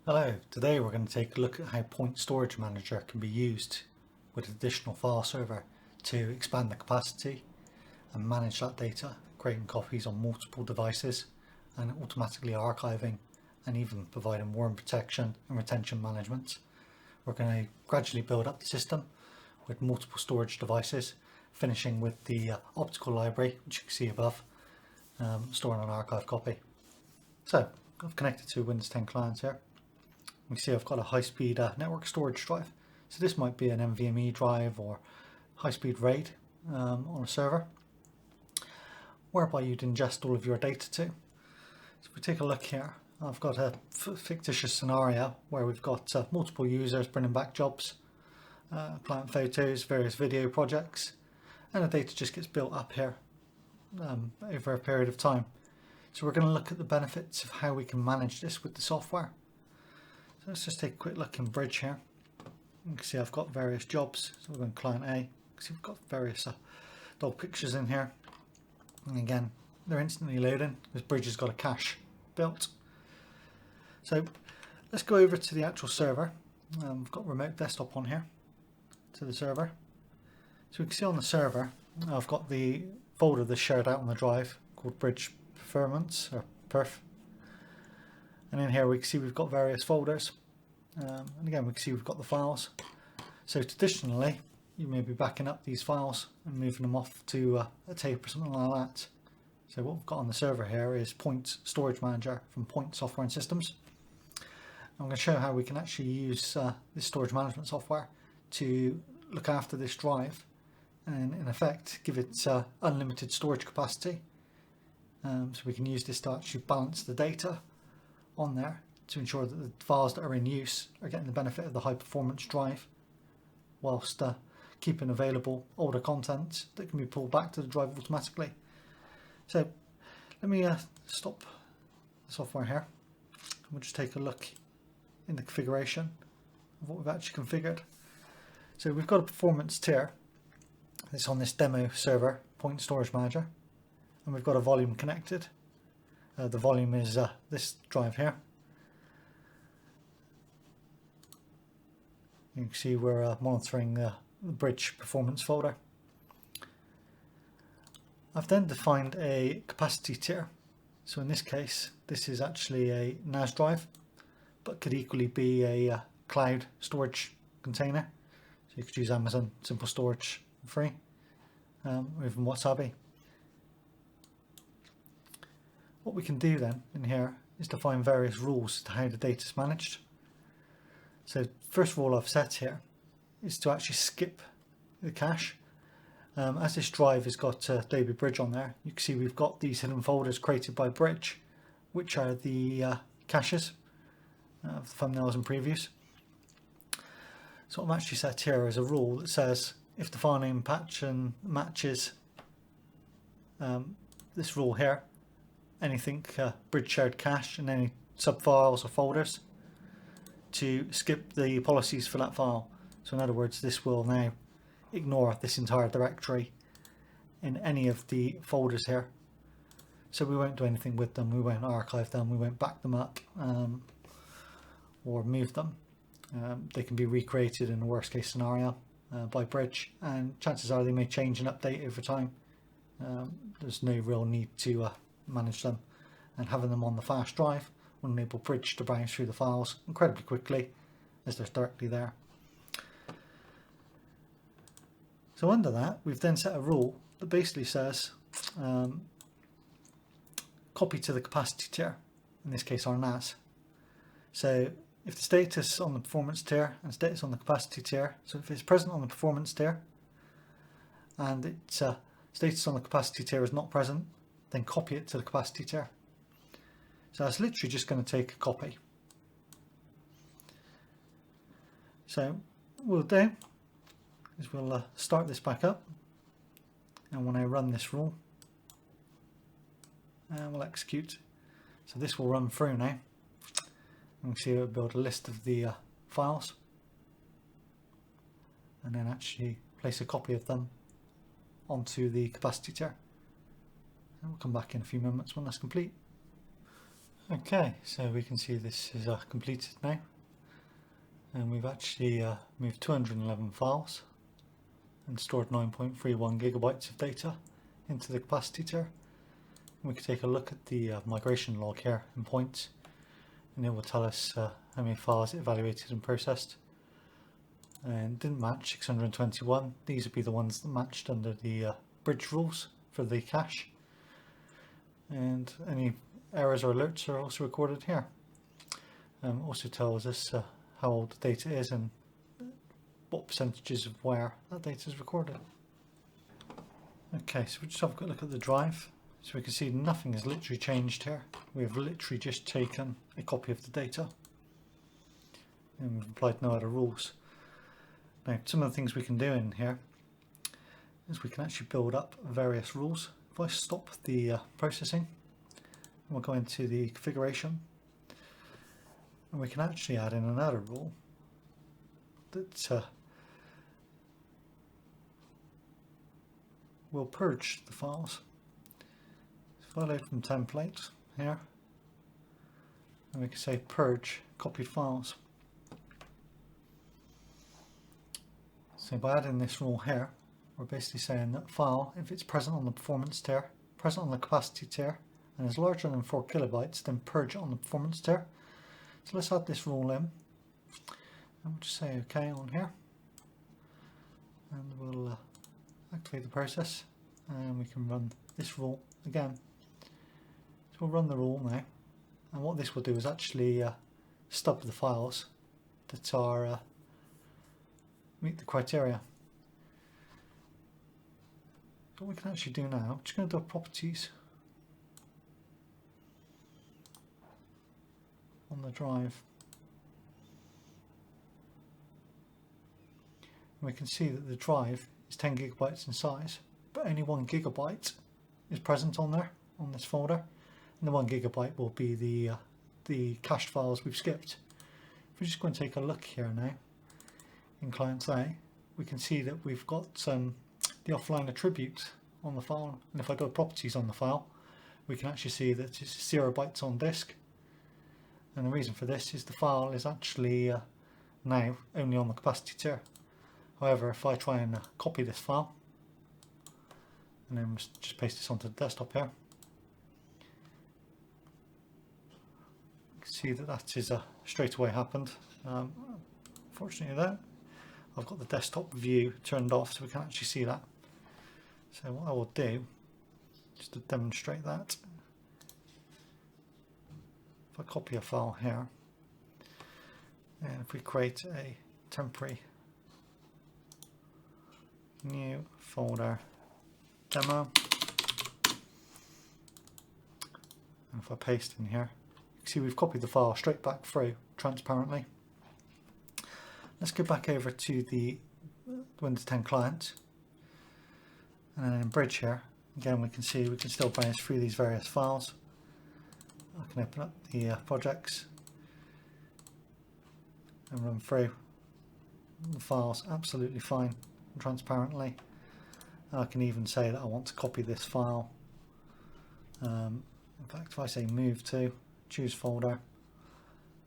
Hello, today we're going to take a look at how Point Storage Manager can be used with an additional file server to expand the capacity and manage that data, creating copies on multiple devices and automatically archiving and even providing worm protection and retention management. We're going to gradually build up the system with multiple storage devices, finishing with the optical library, which you can see above, storing an archive copy. So I've connected to Windows 10 clients here. You can see I've got a high-speed network storage drive. So this might be an NVMe drive or high-speed RAID on a server, whereby you'd ingest all of your data to. So if we take a look here, I've got a fictitious scenario where we've got multiple users bringing back jobs, client photos, various video projects, and the data just gets built up here over a period of time. So we're going to look at the benefits of how we can manage this with the software. So let's just take a quick look in Bridge here. You can see I've got various jobs. So we're going client A. You can see we've got various dog pictures in here. And again, they're instantly loading because Bridge has got a cache built. So let's go over to the actual server. We've got remote desktop on here to the server. So we can see on the server, I've got the folder that's shared out on the drive called Bridge Performance or Perf. And in here we can see we've got various folders, and again we can see we've got the files. So traditionally you may be backing up these files and moving them off to a tape or something like that. So what we've got on the server here is Point Storage Manager from Point Software and Systems. I'm going to show how we can actually use this storage management software to look after this drive and in effect give it unlimited storage capacity. So we can use this to actually balance the data on there to ensure that the files that are in use are getting the benefit of the high performance drive, whilst keeping available older content that can be pulled back to the drive automatically. So let me stop the software here. We'll just take a look in the configuration of what we've actually configured. So we've got a performance tier that's on this demo server, Point Storage Manager, and we've got a volume connected. The volume is this drive here. You can see we're monitoring the Bridge performance folder. I've then defined a capacity tier. So in this case, this is actually a NAS drive, but could equally be a cloud storage container. So you could use Amazon Simple Storage free, or even Wasabi. What we can do then in here is define various rules to how the data is managed. So first rule I've set here is to actually skip the cache. As this drive has got Adobe Bridge on there, you can see we've got these hidden folders created by Bridge, which are the caches of the thumbnails and previews. So what I've actually set here is a rule that says if the file name matches this rule here, anything Bridge shared cache and any subfiles or folders, to skip the policies for that file. So in other words, this will now ignore this entire directory in any of the folders here. So we won't do anything with them, we won't archive them, we won't back them up or move them. They can be recreated in the worst case scenario by Bridge, and chances are they may change and update over time. There's no real need to manage them, and having them on the flash drive will enable Bridge to browse through the files incredibly quickly as they're directly there. So under that, we've then set a rule that basically says copy to the capacity tier, in this case our NAS. So if the status on the performance tier and status on the capacity tier, so if it's present on the performance tier and its status on the capacity tier is not present, then copy it to the capacity tier. So that's literally just going to take a copy. So what we'll do is we'll start this back up, and when I run this rule, we'll execute. So this will run through now. You can see it'll build a list of the files and then actually place a copy of them onto the capacity tier. And we'll come back in a few moments when that's complete. Okay, so we can see this is completed now, and we've actually moved 211 files and stored 9.31 gigabytes of data into the capacity tier. And we can take a look at the migration log here in points, and it will tell us how many files it evaluated and processed. And didn't match 621. These would be the ones that matched under the bridge rules for the cache. And any errors or alerts are also recorded here. Also tells us how old the data is and what percentages of where that data is recorded. Okay, so we'll just have a quick look at the drive. So we can see nothing has literally changed here. We've literally just taken a copy of the data and we've applied no other rules. Now, some of the things we can do in here is we can actually build up various rules. If I stop the processing, we'll go into the configuration, and we can actually add in another rule that will purge the files. If I load from template here, and we can say purge copied files. So by adding this rule here, we're basically saying that file, if it's present on the performance tier, present on the capacity tier, and is larger than 4 kilobytes, then purge it on the performance tier. So let's add this rule in, and we'll just say OK on here, and we'll activate the process, and we can run this rule again. So we'll run the rule now, and what this will do is actually stub the files that are meet the criteria. So what we can actually do now, I'm just going to do properties on the drive. And we can see that the drive is 10 gigabytes in size, but only 1 gigabyte is present on there, on this folder, and the 1 gigabyte will be the cached files we've skipped. If we're just going to take a look here now, in Clients A, we can see that we've got the offline attribute on the file, and if I go properties on the file, we can actually see that it's 0 bytes on disk. And the reason for this is the file is actually now only on the capacity tier. However, if I try and copy this file and then just paste this onto the desktop here, you can see that that is straight away happened. Fortunately though, I've got the desktop view turned off so we can actually see that. So what I will do, just to demonstrate that, if I copy a file here, and if we create a temporary new folder demo, and if I paste in here, you can see we've copied the file straight back through transparently. Let's go back over to the Windows 10 client, and then in Bridge here, again we can see we can still browse through these various files. I can open up the projects and run through the files absolutely fine and transparently. And I can even say that I want to copy this file. In fact, if I say move to, choose folder,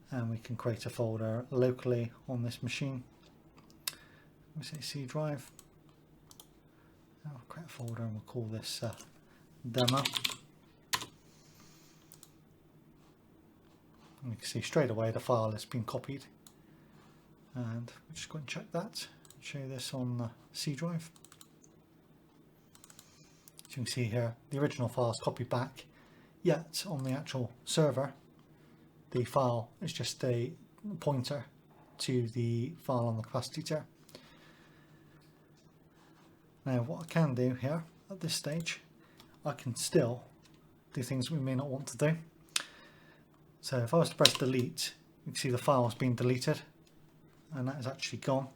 and we can create a folder locally on this machine. Let me say C drive. I'll create a folder and we'll call this demo. And you can see straight away the file has been copied. And we're just going to check that. Show you this on the C drive. So you can see here the original file is copied back, yet on the actual server the file is just a pointer to the file on the capacity tier. Now what I can do here at this stage, I can still do things we may not want to do. So if I was to press delete, you can see the file has been deleted and that is actually gone.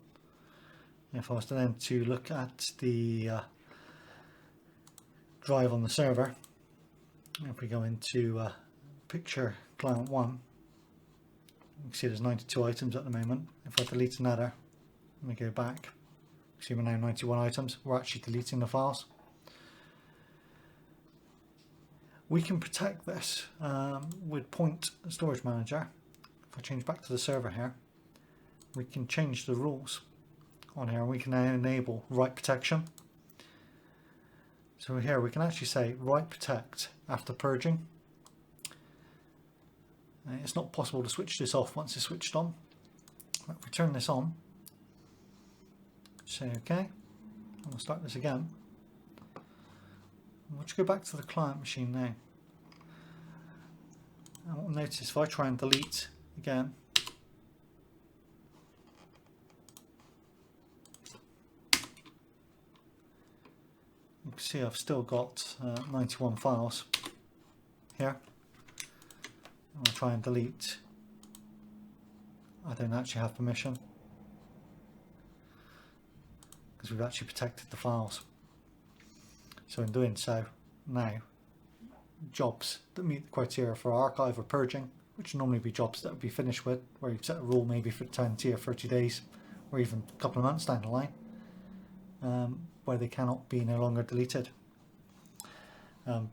If I was to then to look at the drive on the server, if we go into picture client 1, you can see there's 92 items at the moment. If I delete another and we go back, you see we're now 91 items. We're actually deleting the files. We can protect this with Point Storage Manager. If I change back to the server here, we can change the rules on here, and we can now enable write protection. So here we can actually say write protect after purging. It's not possible to switch this off once it's switched on. If we turn this on, say OK, and we'll start this again. We'll just go back to the client machine now. And what we'll notice, if I try and delete again, you can see I've still got 91 files here. I'll try and delete. I don't actually have permission because we've actually protected the files. So in doing so, now jobs that meet the criteria for archive or purging, which would normally be jobs that would be finished with, where you've set a rule maybe for 20 or 30 days or even a couple of months down the line, where they cannot be no longer deleted.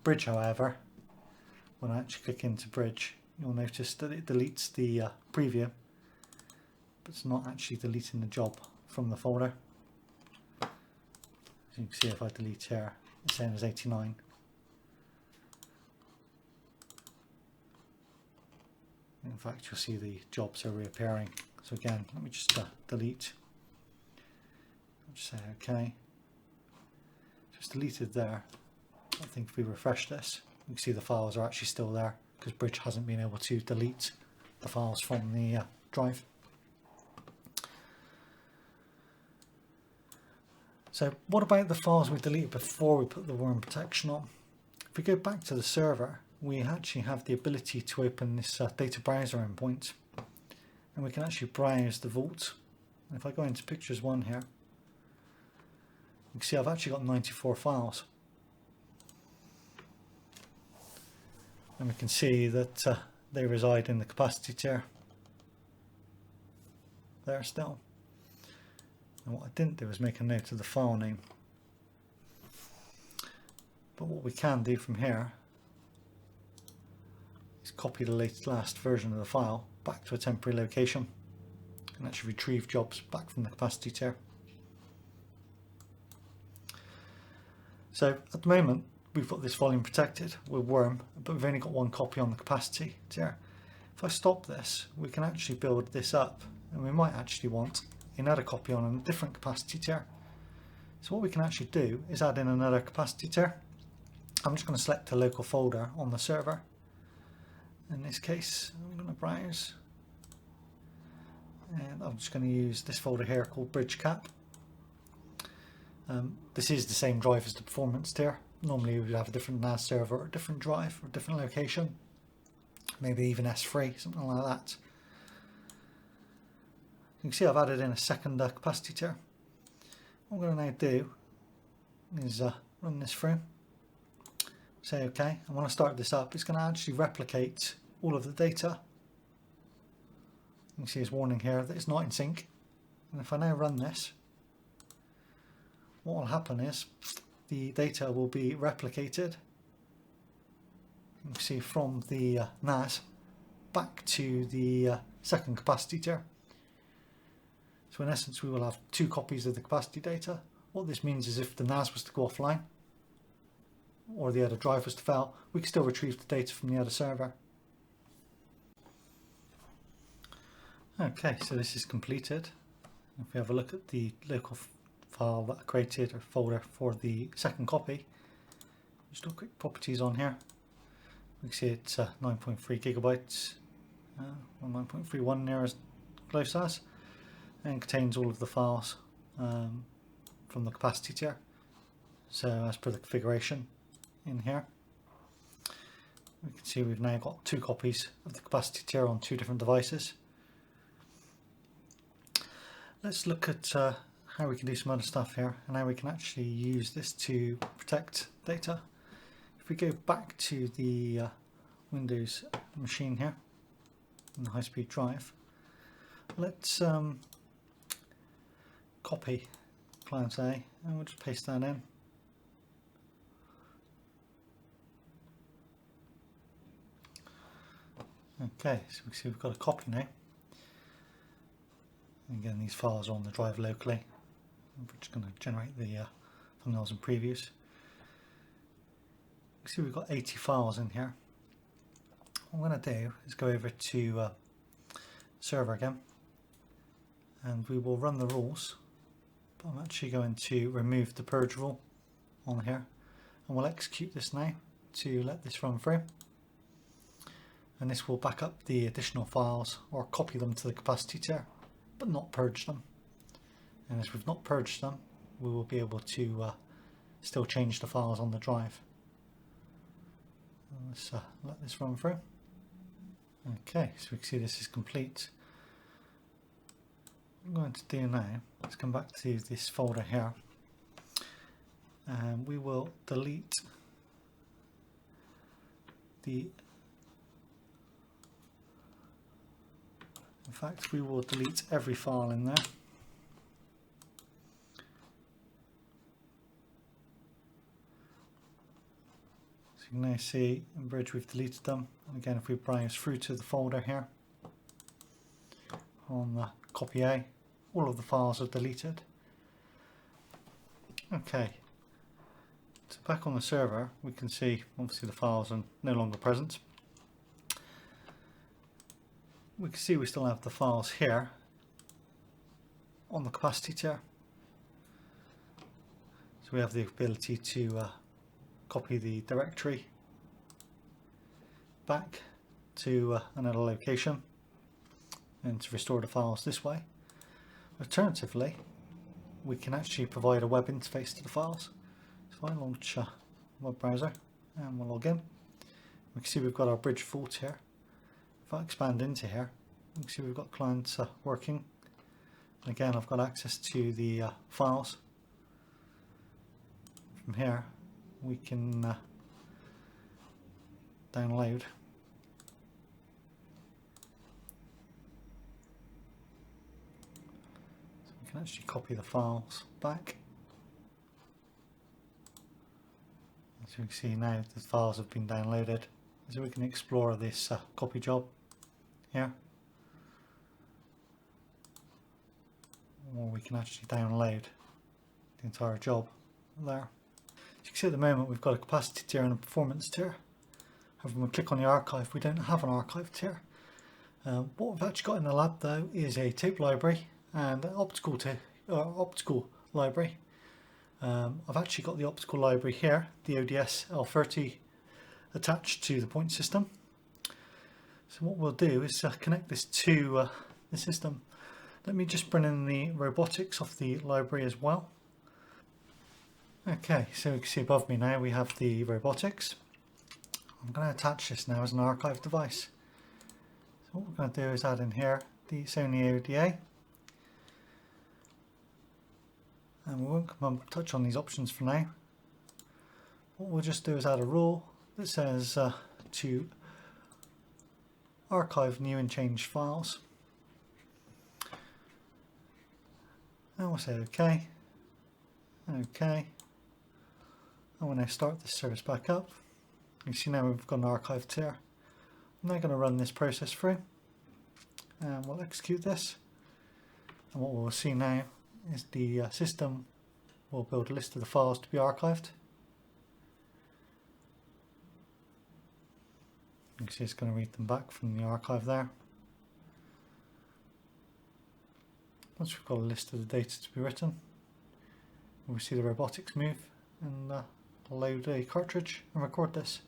Bridge, however, when I actually click into Bridge, you'll notice that it deletes the preview, but it's not actually deleting the job from the folder. As you can see, if I delete here, it's saying there's 89. In fact, you'll see the jobs are reappearing. So again, let me just delete. I'll just say OK. Just deleted there. I think if we refresh this, you can see the files are actually still there because Bridge hasn't been able to delete the files from the drive. So what about the files we deleted before we put the worm protection on? If we go back to the server, we actually have the ability to open this data browser endpoint, and we can actually browse the vault. If I go into Pictures 1 here, you can see I've actually got 94 files. And we can see that they reside in the capacity tier there still. And what I didn't do is make a note of the file name. But what we can do from here is copy the last version of the file back to a temporary location and actually retrieve jobs back from the capacity tier. So at the moment we've got this volume protected with worm, but we've only got one copy on the capacity tier. If I stop this, we can actually build this up, and we might actually want another copy on a different capacity tier. So what we can actually do is add in another capacity tier. I'm just going to select a local folder on the server. In this case, I'm going to browse, and I'm just going to use this folder here called Bridge Cap. This is the same drive as the performance tier. Normally we would have a different NAS server or a different drive or a different location, maybe even S3, something like that. You can see I've added in a second capacity tier. What I'm going to now do is run this through, say OK, and when I start this up, it's going to actually replicate all of the data. You can see this warning here that it's not in sync, and if I now run this, what will happen is the data will be replicated, you can see, from the NAS back to the second capacity tier. So in essence we will have two copies of the capacity data. What this means is if the NAS was to go offline or the other drive was to fail, we can still retrieve the data from the other server. Okay, so this is completed. If we have a look at the local file that I created, or folder, for the second copy, just do a quick properties on here. We can see it's 9.3 gigabytes, or 9.31 near as close as, and contains all of the files from the capacity tier. So as per the configuration in here, we can see we've now got two copies of the capacity tier on two different devices. Let's look at how we can do some other stuff here, and how we can actually use this to protect data. If we go back to the Windows machine here in the high-speed drive, let's copy client A, and we'll just paste that in. Okay, so we can see we've got a copy now. And again, these files are on the drive locally. We're just going to generate the thumbnails and previews. You can see we've got 80 files in here. What I'm going to do is go over to server again, and we will run the rules. But I'm actually going to remove the purge rule on here, and we'll execute this now to let this run through. And this will back up the additional files or copy them to the capacity tier, but not purge them. And as we've not purged them, we will be able to still change the files on the drive. Let's let this run through. Okay, so we can see this is complete. What I'm going to do now is come back to this folder here, and we will delete the we will delete every file in there. So you can now see in Bridge we've deleted them. And again, if we browse through to the folder here on the copy A, all of the files are deleted. Okay, so back on the server we can see obviously the files are no longer present. We can see we still have the files here on the capacity tier. So we have the ability to copy the directory back to another location and to restore the files this way. Alternatively, we can actually provide a web interface to the files. So I launch a web browser and we'll log in. We can see we've got our Bridge vault here. If I expand into here, you can see we've got clients working. And again, I've got access to the files. From here, we can download. So we can actually copy the files back. As you can see now, the files have been downloaded. So we can explore this copy job here, or we can actually download the entire job there. As you can see at the moment we've got a capacity tier and a performance tier. However, when we click on the archive, we don't have an archive tier. What we've actually got in the lab though is a tape library and an optical library. I've actually got the optical library here, the ODS L30, attached to the point system. So what we'll do is connect this to the system. Let me just bring in the robotics off the library as well. Okay, so you can see above me now we have the robotics. I'm going to attach this now as an archive device. So what we're going to do is add in here the Sony ODA. And we won't come and touch on these options for now. What we'll just do is add a rule that says to archive new and changed files. And we'll say OK. OK. And when I start this service back up, you see now we've got an archive tier. I'm now going to run this process through and we'll execute this. And what we'll see now is the system will build a list of the files to be archived. You can see it's going to read them back from the archive there. Once we've got a list of the data to be written, we'll see the robotics move and load a cartridge and record this.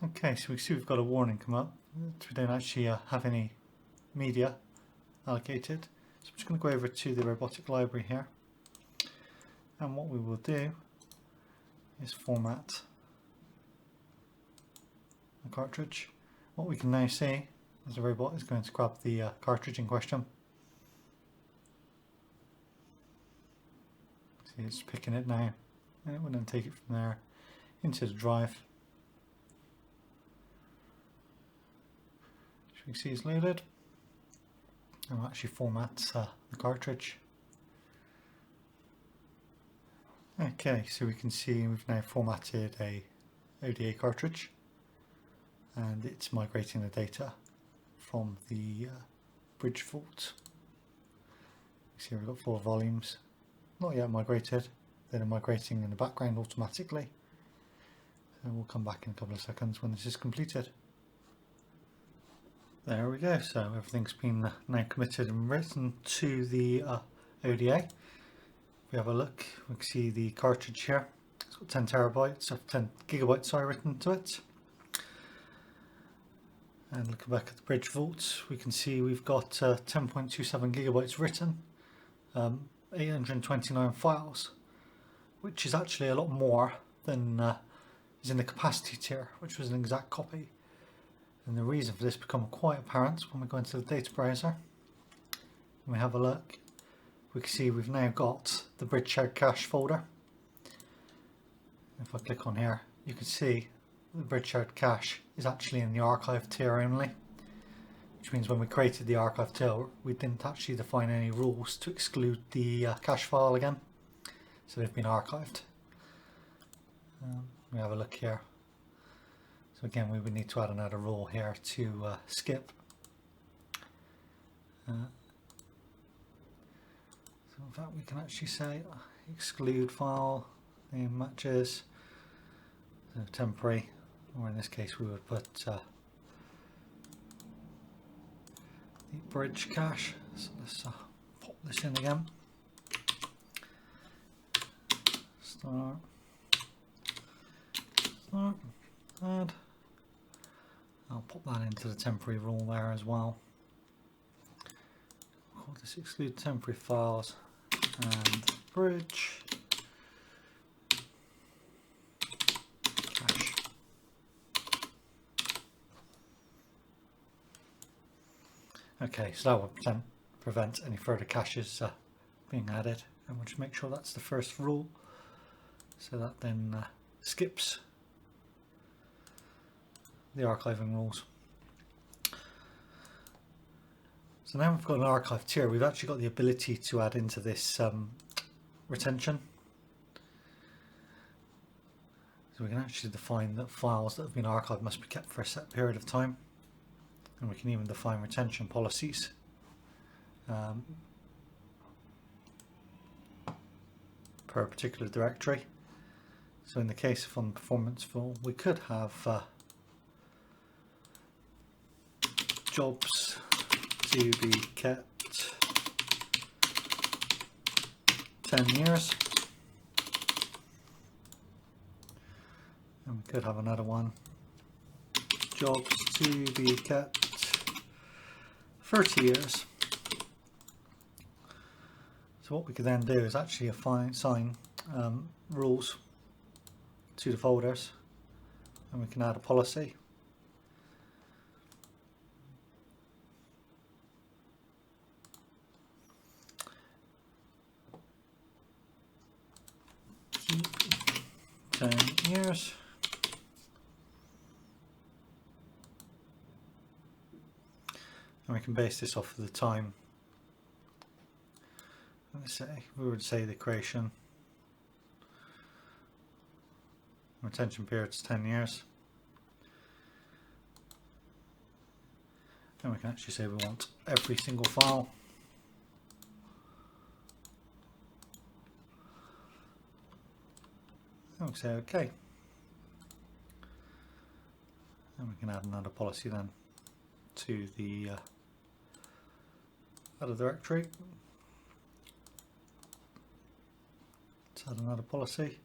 Okay, so we see we've got a warning come up. We don't actually have any media allocated. So I'm just going to go over to the robotic library here. And what we will do is format the cartridge. What we can now see is the robot is going to grab the cartridge in question. See, it's picking it now, and it will then take it from there into the drive. As you can see, it's loaded. And we'll actually format the cartridge. Okay, so we can see we've now formatted a ODA cartridge. and it's migrating the data from the bridge vault. See, we've got 4 volumes, not yet migrated. They're migrating in the background automatically. So we'll come back in a couple of seconds when this is completed. There we go, so everything's been now committed and written to the ODA. If we have a look, we can see the cartridge here. It's got 10 terabytes, or 10 gigabytes sorry, written to it. And looking back at the bridge vault, we can see we've got 10.27 gigabytes written, 829 files, which is actually a lot more than is in the capacity tier, which was an exact copy. And the reason for this becomes quite apparent when we go into the data browser and we have a look. We can see we've now got the bridge shared cache folder. If I click on here, you can see the bridge shared cache is actually in the archive tier only, which means when we created the archive tier we didn't actually define any rules to exclude the cache file again, so they've been archived. We have a look here. So again, we would need to add another rule here to skip. So in fact we can actually say exclude file name matches, so temporary, or in this case we would put the bridge cache. So let's pop this in again. Start, add. I'll pop that into the temporary rule there as well. Call this exclude temporary files and bridge cache. Okay, so that will prevent any further caches being added, and we'll just make sure that's the first rule, so that then skips the archiving rules. So now we've got an archive tier, we've actually got the ability to add into this retention. So we can actually define that files that have been archived must be kept for a set period of time, and we can even define retention policies. Per a particular directory. So in the case of on the performance full, we could have jobs to be kept 10 years, and we could have another one, jobs to be kept 30 years. So what we could then do is actually assign rules to the folders, and we can add a policy. Keep 10 years. And we can base this off of the time. Let's say we would say the creation retention period is 10 years, and we can actually say we want every single file. And we say OK, and we can add another policy then to the other directory. Let's add another policy,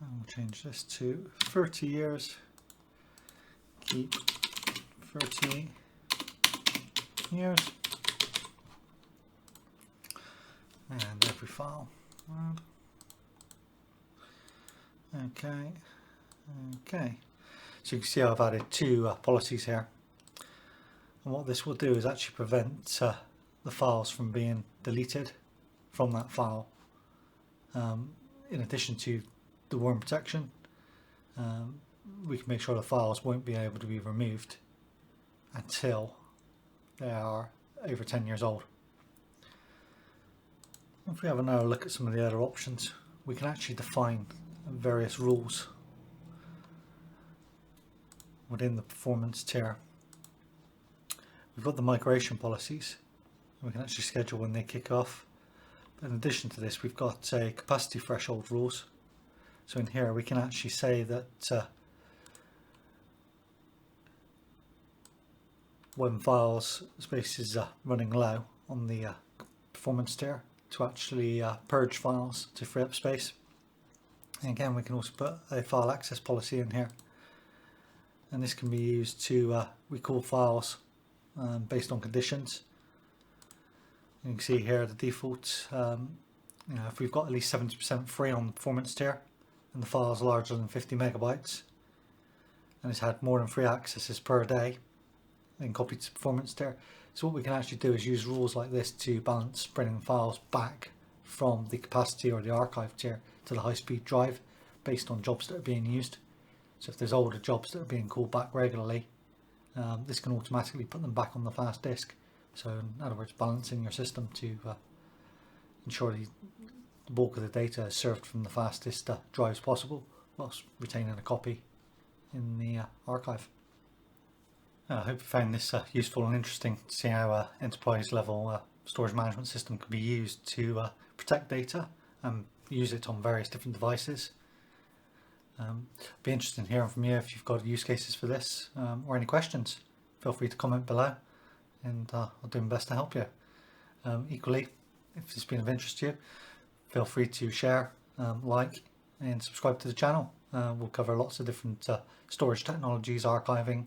and we'll change this to 30 years, keep 30 years, and every file. Okay, okay. So you can see I've added 2 policies here, and what this will do is actually prevent the files from being deleted from that file. In addition to the worm protection, we can make sure the files won't be able to be removed until they are over 10 years old. If we have another look at some of the other options, we can actually define various rules. within the performance tier, we've got the migration policies. We can actually schedule when they kick off. But in addition to this, we've got capacity threshold rules. So in here we can actually say that when files space is running low on the performance tier, to actually purge files to free up space. And again, we can also put a file access policy in here, and this can be used to recall files based on conditions. You can see here the default, if we've got at least 70% free on the performance tier and the file is larger than 50 megabytes and it's had more than 3 accesses per day, then copied to performance tier. So what we can actually do is use rules like this to balance bringing files back from the capacity or the archive tier to the high-speed drive based on jobs that are being used. So if there's older jobs that are being called back regularly, this can automatically put them back on the fast disk. So in other words, balancing your system to ensure the bulk of the data is served from the fastest drives possible, whilst retaining a copy in the archive. I hope you found this useful and interesting to see how enterprise level storage management system can be used to protect data and use it on various different devices. Be interested in hearing from you if you've got use cases for this or any questions. Feel free to comment below, and I'll do my best to help you. Equally, if it's been of interest to you, feel free to share, like and subscribe to the channel. We'll cover lots of different storage technologies, archiving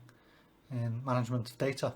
and management of data.